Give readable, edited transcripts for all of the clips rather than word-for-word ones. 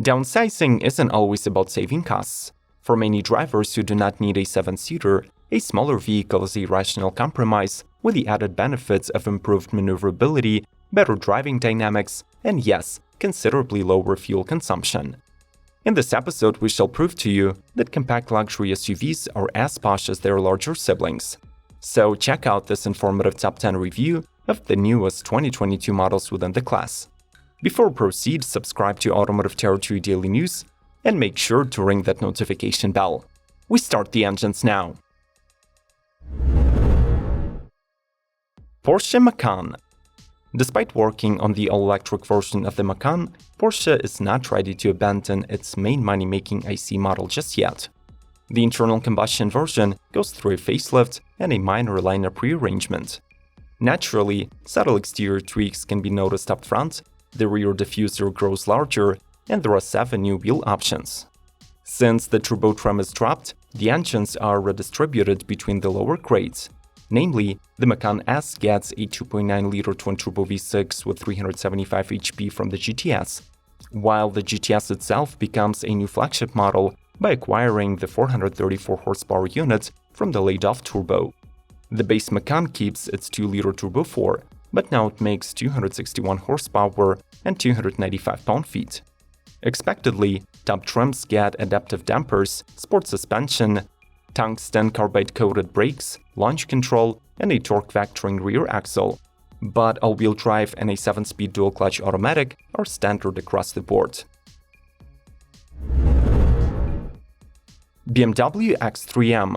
Downsizing isn't always about saving costs. For many drivers who do not need a 7-seater, a smaller vehicle is a rational compromise with the added benefits of improved maneuverability, better driving dynamics, and yes, considerably lower fuel consumption. In this episode, we shall prove to you that compact luxury SUVs are as posh as their larger siblings. So check out this informative top 10 review of the newest 2022 models within the class. Before we proceed, subscribe to Automotive Territory Daily News and make sure to ring that notification bell. We start the engines now. Porsche Macan. Despite working on the all-electric version of the Macan, Porsche is not ready to abandon its main money-making IC model just yet. The internal combustion version goes through a facelift and a minor lineup rearrangement. Naturally, subtle exterior tweaks can be noticed up front, the rear diffuser grows larger, and there are 7 new wheel options. Since the turbo trim is dropped, the engines are redistributed between the lower grades. Namely, the Macan S gets a 2.9-liter twin-turbo V6 with 375 HP from the GTS, while the GTS itself becomes a new flagship model by acquiring the 434 horsepower unit from the laid-off turbo. The base Macan keeps its 2-liter Turbo 4, but now it makes 261 horsepower and 295 pound-feet. Expectedly, top trims get adaptive dampers, sport suspension, tungsten carbide-coated brakes, launch control, and a torque vectoring rear axle. But all-wheel drive and a 7-speed dual-clutch automatic are standard across the board. BMW X3 M.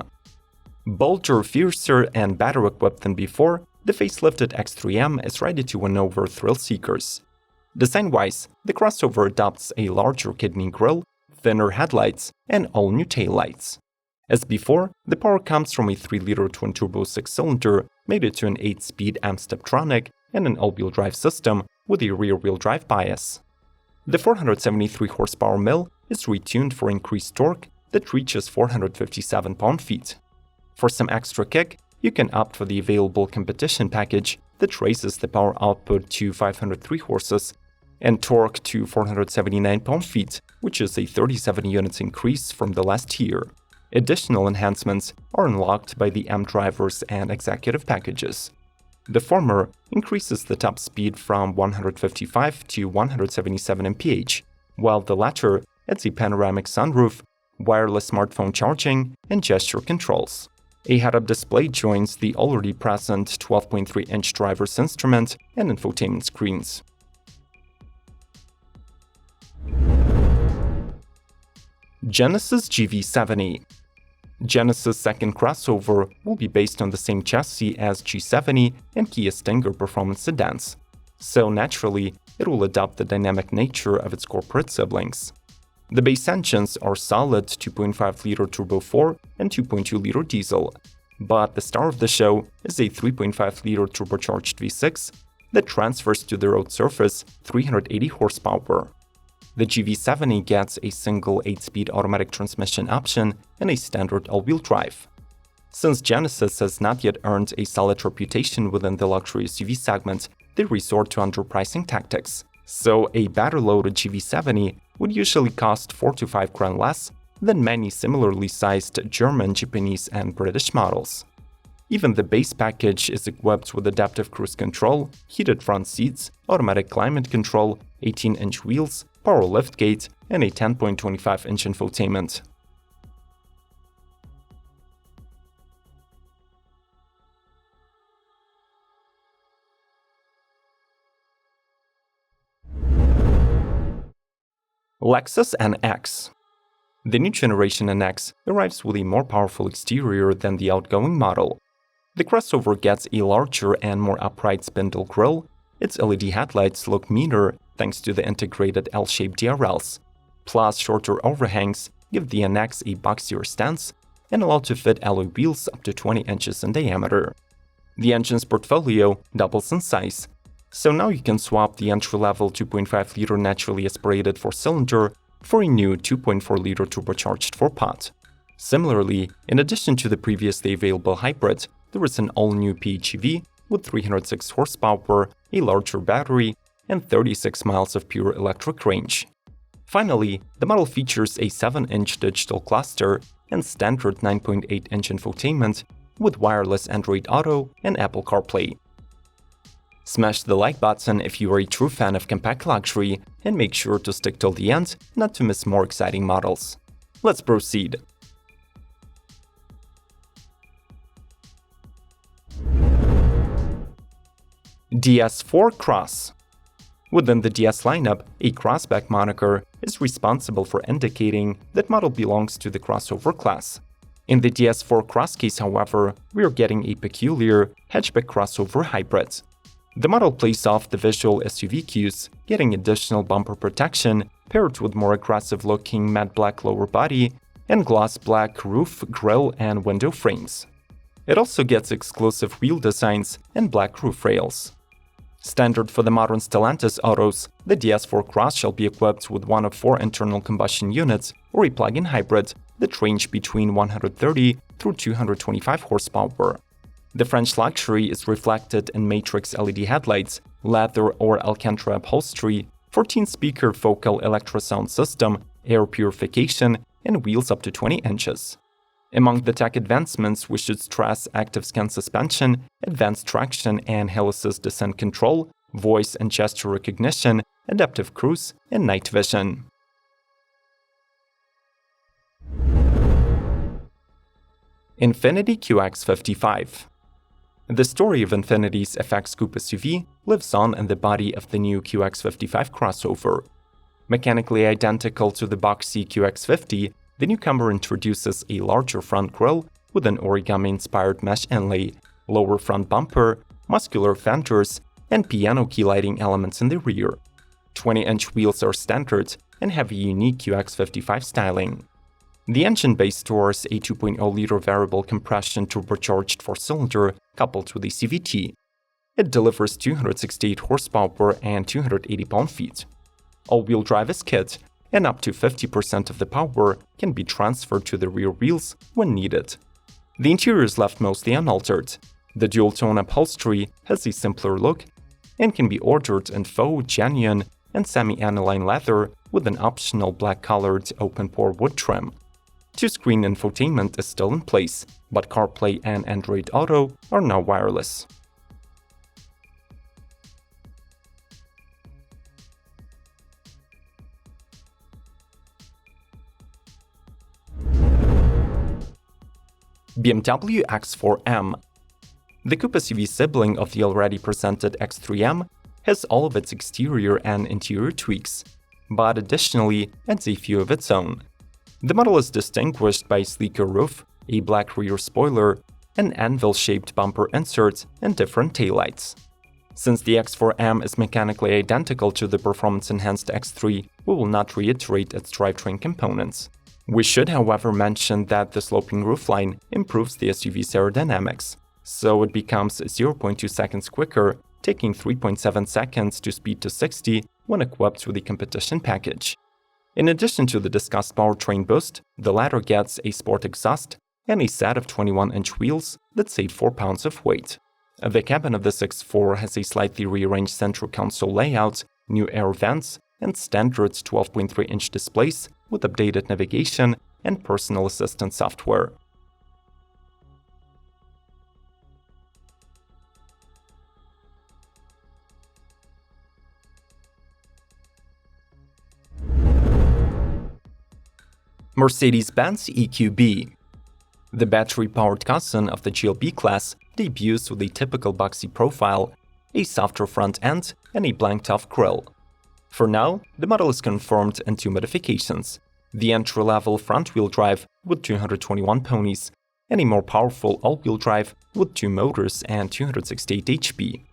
Bolder, fiercer, and better equipped than before, the facelifted X3 M is ready to win over thrill seekers. Design-wise, the crossover adopts a larger kidney grille, thinner headlights, and all-new taillights. As before, the power comes from a 3-liter twin-turbo 6-cylinder mated to an 8-speed M-Steptronic and an all-wheel drive system with a rear-wheel drive bias. The 473 horsepower mill is retuned for increased torque that reaches 457 pound-feet. For some extra kick, you can opt for the available competition package that raises the power output to 503 horses and torque to 479 pound-feet, which is a 37 units increase from the last year. Additional enhancements are unlocked by the M drivers and executive packages. The former increases the top speed from 155 to 177 mph, while the latter adds a panoramic sunroof, wireless smartphone charging, and gesture controls. A head-up display joins the already present 12.3-inch driver's instrument and infotainment screens. Genesis GV70. Genesis' second crossover will be based on the same chassis as G70 and Kia Stinger performance sedans, so naturally, it will adopt the dynamic nature of its corporate siblings. The base engines are solid 2.5-liter Turbo 4 and 2.2-liter diesel, but the star of the show is a 3.5-liter turbocharged V6 that transfers to the road surface 380 horsepower. The GV70 gets a single 8-speed automatic transmission option and a standard all-wheel drive. Since Genesis has not yet earned a solid reputation within the luxury SUV segment, they resort to underpricing tactics. So a better-loaded GV70 would usually cost 4 to 5 grand less than many similarly sized German, Japanese, and British models. Even the base package is equipped with adaptive cruise control, heated front seats, automatic climate control, 18-inch wheels, power liftgate, and a 10.25-inch infotainment. Lexus NX. The new generation NX arrives with a more powerful exterior than the outgoing model. The crossover gets a larger and more upright spindle grille. Its LED headlights look meaner thanks to the integrated L-shaped DRLs. Plus, shorter overhangs give the NX a boxier stance and allow to fit alloy wheels up to 20 inches in diameter. The engine's portfolio doubles in size, so now you can swap the entry-level 2.5-liter naturally aspirated 4-cylinder for a new 2.4-liter turbocharged 4-pot. Similarly, in addition to the previously available hybrid, there is an all-new PHEV with 306 horsepower, a larger battery, and 36 miles of pure electric range. Finally, the model features a 7-inch digital cluster and standard 9.8-inch infotainment with wireless Android Auto and Apple CarPlay. Smash the like button if you are a true fan of compact luxury, and make sure to stick till the end not to miss more exciting models. Let's proceed. DS4 Cross. Within the DS lineup, a crossback moniker is responsible for indicating that model belongs to the crossover class. In the DS4 Cross case, however, we are getting a peculiar hatchback crossover hybrid. The model plays off the visual SUV cues, getting additional bumper protection paired with more aggressive-looking matte black lower body and gloss black roof, grille, and window frames. It also gets exclusive wheel designs and black roof rails. Standard for the modern Stellantis autos, the DS4 Cross shall be equipped with one of 4 internal combustion units or a plug-in hybrid that range between 130 through 225 horsepower. The French luxury is reflected in matrix LED headlights, leather or Alcantara upholstery, 14-speaker focal electrosound system, air purification, and wheels up to 20 inches. Among the tech advancements, we should stress active scan suspension, advanced traction and hill assist descent control, voice and gesture recognition, adaptive cruise, and night vision. Infiniti QX55. The story of Infiniti's FX Coupe SUV lives on in the body of the new QX55 crossover. Mechanically identical to the boxy QX50, the newcomer introduces a larger front grille with an origami-inspired mesh inlay, lower front bumper, muscular fenders, and piano key lighting elements in the rear. 20-inch wheels are standard and have a unique QX55 styling. The engine bay stores a 2.0-liter variable compression turbocharged 4-cylinder coupled with a CVT. It delivers 268 horsepower and 280 pound-feet. All-wheel drive is kit, and up to 50% of the power can be transferred to the rear wheels when needed. The interior is left mostly unaltered. The dual-tone upholstery has a simpler look and can be ordered in faux, genuine, and semi-aniline leather with an optional black-colored open-pore wood trim. Two-screen infotainment is still in place, but CarPlay and Android Auto are now wireless. BMW X4 M. The coupe SUV sibling of the already presented X3 M has all of its exterior and interior tweaks, but additionally adds a few of its own. The model is distinguished by a sleeker roof, a black rear spoiler, an anvil-shaped bumper insert, and different taillights. Since the X4 M is mechanically identical to the performance-enhanced X3, we will not reiterate its drivetrain components. We should, however, mention that the sloping roofline improves the SUV's aerodynamics, so it becomes 0.2 seconds quicker, taking 3.7 seconds to speed to 60 when equipped with the competition package. In addition to the discussed powertrain boost, the latter gets a sport exhaust and a set of 21-inch wheels that save 4 pounds of weight. The cabin of the X4 has a slightly rearranged central console layout, new air vents, and standard 12.3-inch displays with updated navigation and personal assistant software. Mercedes-Benz EQB. The battery-powered cousin of the GLB class debuts with a typical boxy profile, a softer front end, and a blanked-off grille. For now, the model is confirmed in 2 modifications: the entry-level front-wheel drive with 221 ponies, and a more powerful all-wheel drive with 2 motors and 268 HP.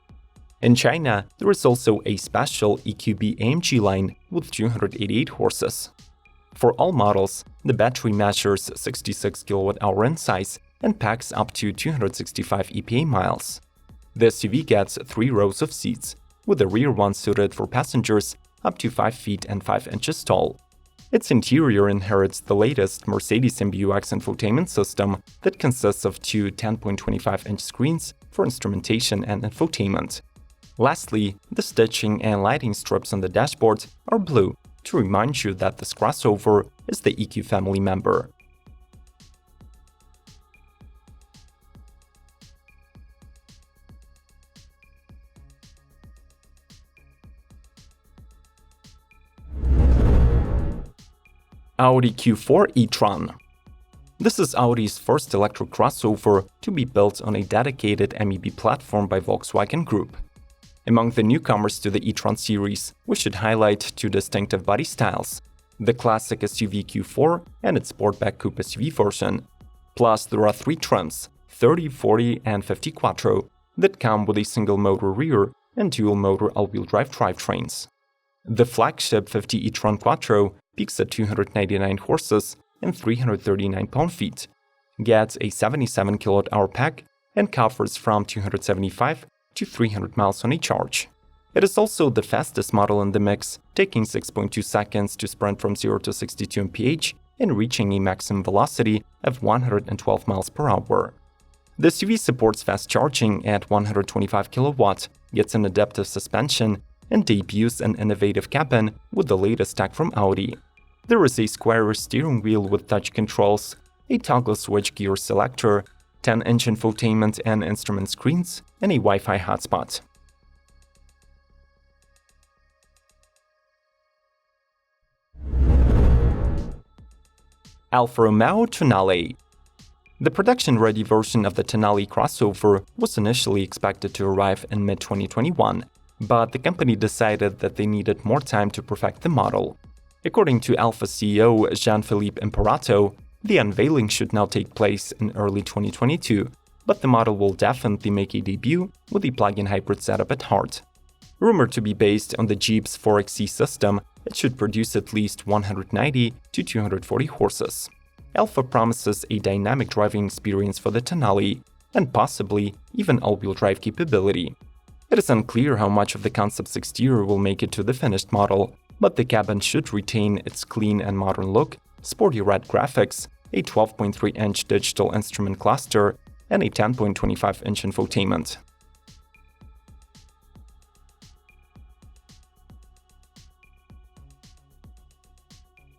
In China, there is also a special EQB AMG line with 288 horses. For all models, the battery measures 66 kWh in size and packs up to 265 EPA miles. The SUV gets 3 rows of seats, with the rear one suited for passengers up to 5 feet and 5 inches tall. Its interior inherits the latest Mercedes MBUX infotainment system that consists of 2 10.25-inch screens for instrumentation and infotainment. Lastly, the stitching and lighting strips on the dashboard are blue, to remind you that this crossover is the EQ family member. Audi Q4 e-tron. This is Audi's first electric crossover to be built on a dedicated MEB platform by Volkswagen Group. Among the newcomers to the e-tron series, we should highlight two distinctive body styles: the classic SUV Q4 and its sportback coupe SUV version. Plus, there are three trims, 30, 40, and 50 Quattro, that come with a single-motor rear and dual-motor all-wheel drive drivetrains. The flagship 50 e-tron Quattro peaks at 299 horses and 339 pound-feet, gets a 77 kWh pack, and covers from 275 to 300 miles on a charge. It is also the fastest model in the mix, taking 6.2 seconds to sprint from 0 to 62 mph and reaching a maximum velocity of 112 miles per hour. The SUV supports fast charging at 125 kW, gets an adaptive suspension, and debuts an innovative cabin with the latest tech from Audi. There is a square steering wheel with touch controls, a toggle switch gear selector, 10-inch infotainment and instrument screens, and a Wi-Fi hotspot. Alfa Romeo Tonale. The production-ready version of the Tonale crossover was initially expected to arrive in mid-2021, but the company decided that they needed more time to perfect the model. According to Alfa CEO Jean-Philippe Imperato, the unveiling should now take place in early 2022, but the model will definitely make a debut with a plug-in hybrid setup at heart. Rumored to be based on the Jeep's 4xe system, it should produce at least 190 to 240 horses. Alfa promises a dynamic driving experience for the Tonale, and possibly even all-wheel drive capability. It is unclear how much of the concept's exterior will make it to the finished model, but the cabin should retain its clean and modern look, sporty red graphics, a 12.3-inch digital instrument cluster, and a 10.25-inch infotainment.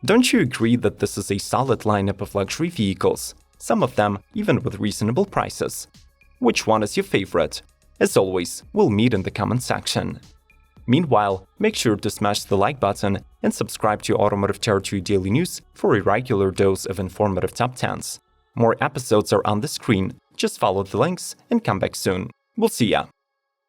Don't you agree that this is a solid lineup of luxury vehicles, some of them even with reasonable prices? Which one is your favorite? As always, we'll meet in the comment section. Meanwhile, make sure to smash the like button and subscribe to Automotive Territory Daily News for a regular dose of informative top 10s. More episodes are on the screen, just follow the links and come back soon. We'll see ya!